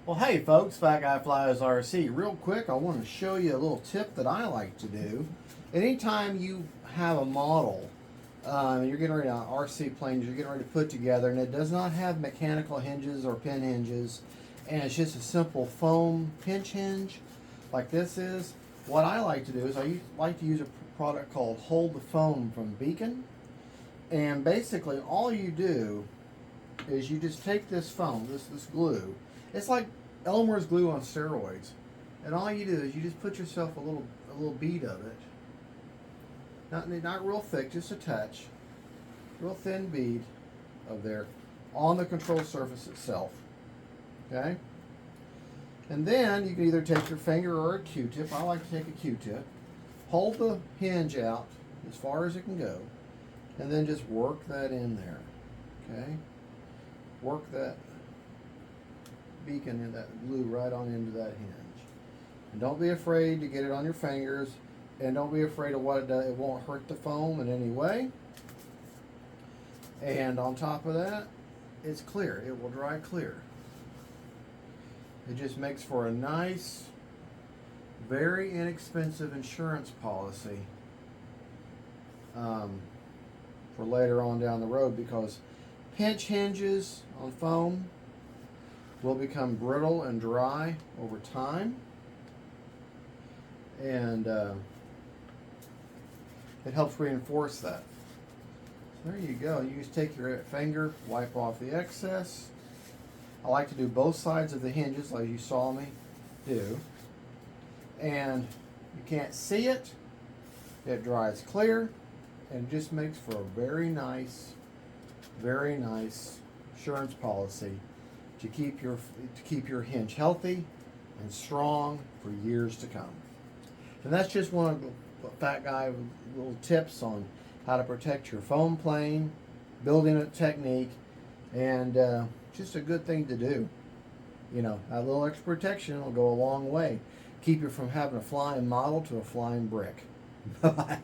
Well, hey folks, Fat Guy Flies RC. Real quick, I want to show you a little tip that I like to do. Anytime you have a model, you're getting ready to RC planes, you're getting ready to put together, and it does not have mechanical hinges or pin hinges, and it's just a simple foam pinch hinge like this is. What I like to do is like to use a product called Hold the Foam from Beacon, and basically all you do is you just take this foam, this glue. It's like Elmer's glue on steroids, and all you do is you just put yourself a little bead of it. Not real thick, just a touch, real thin bead of there on the control surface itself. Okay, and then you can either take your finger or a Q-tip. I like to take a Q-tip. Hold the hinge out as far as it can go, and then just work that in there. Okay, work that beacon and that glue right on into that hinge. And don't be afraid to get it on your fingers, and don't be afraid of what it does. It won't hurt the foam in any way. And on top of that, it's clear. It will dry clear. It just makes for a nice, very inexpensive insurance policy for later on down the road, because pinch hinges on foam will become brittle and dry over time, and it helps reinforce that. So there you go. You just take your finger, wipe off the excess. I like to do both sides of the hinges like you saw me do, and you can't see it. It dries clear and just makes for a very nice insurance policy to keep your hinge healthy and strong for years to come. And that's just one of the Fat Guy little tips on how to protect your foam plane, building a technique, and just a good thing to do. You know, a little extra protection will go a long way. Keep you from having a flying model to a flying brick. Bye-bye.